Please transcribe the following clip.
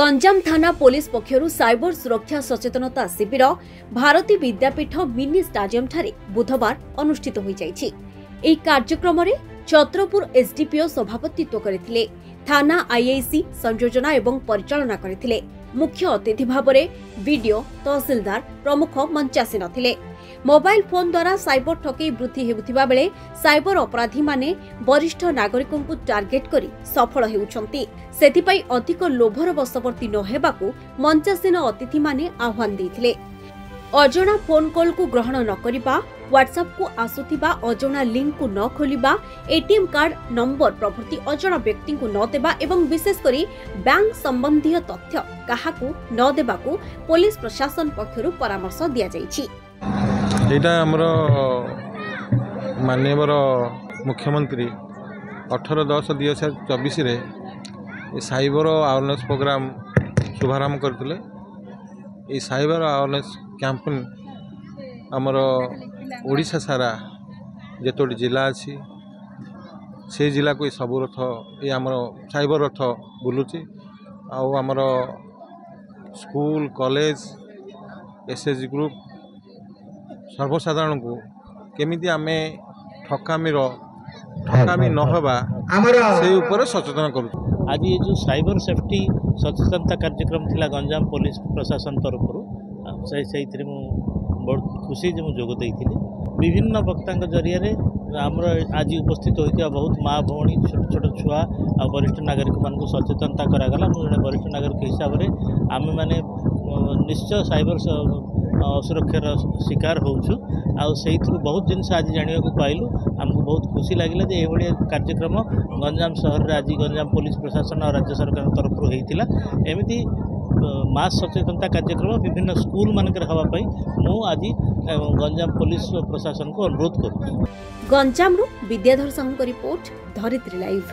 गंजाम थाना police पक्षरु cyber सुरक्षा सचेतनता शिविर भारती विद्यापीठ मिनी स्टाडियम ठारे बुधवार अनुष्ठित हो जाइछि। एही कार्यक्रम रे छत्रपुर एसडीपीओ सभापतित्व करथिले। थाना आईआईसी संयोजना एवं परिचालना करथिले। मुख्य अतिथि भाबरे वीडियो तहसीलदार प्रमुख मंचासी नथिले। मोबाइल फोन द्वारा साइबर ठकई वृद्धि हेउथिबा बेले साइबर अपराधी माने वरिष्ठ नागरिकों को टार्गेट करी सफल हेउछंती। सेथिपई अधिक लोभर बशवर्ती न हेबाकू मंचासीन अतिथि माने आह्वान दैथिले। अजणा फोन कॉल को ग्रहण न करिबा, व्हाट्सएप को आसुथिबा अजणा लिंक को न खोलिबा, एटीएम कार्ड नंबर प्रभृति अजणा व्यक्ति को न देबा एवं विशेष करी बैंक संबंधी तथ्य काहाकू न देबाकू पुलिस प्रशासन पक्षरु परामर्श दिया जाइछि। एटा हमरो माननीय मुख्यमंत्री 18/10/2024 रे साइबर अवेयरनेस प्रोग्राम शुभारंभ करथिले। ए साइबर अवेयरनेस कैंपेन हमरो ओडिशा सारा जेतोडी जिला अछि से जिला को सब रथ ये हमरो साइबर रथ बुलुची। आ हमरो स्कूल कॉलेज एसएसजी ग्रुप सर्वसाधारण को केमिति आमे ठकामी न होबा से ऊपर सचेतन करू। आज ये जो साइबर सेफ्टी सचेतनता कार्यक्रम थिला गंजाम पुलिस प्रशासन तरफ बहुत खुशी जो जोग देइथिले। विभिन्न वक्ता जरिया आमर आज उपस्थित होता बहुत माँ भौणी छोट छोट छुआ आ वरिष्ठ नागरिक मान सचेतनता करागला। जड़े वरिष्ठ नागरिक हिसाब से आम मैंने निश्चय साइबर असुरक्षार शिकार होचु। से बहुत जिन आज जाना पाइलु। आमको बहुत खुशी लगे जे ये कार्यक्रम गंजाम सहर आज गंजाम पुलिस प्रशासन और राज्य सरकार तरफ होता। एमती मास सचेतनता कार्यक्रम विभिन्न स्कूल मानक हवाई मु आज गंजाम पुलिस प्रशासन को अनुरोध करूँ। गंजाम विद्याधर साहू रिपोर्ट धरित्री लाइव।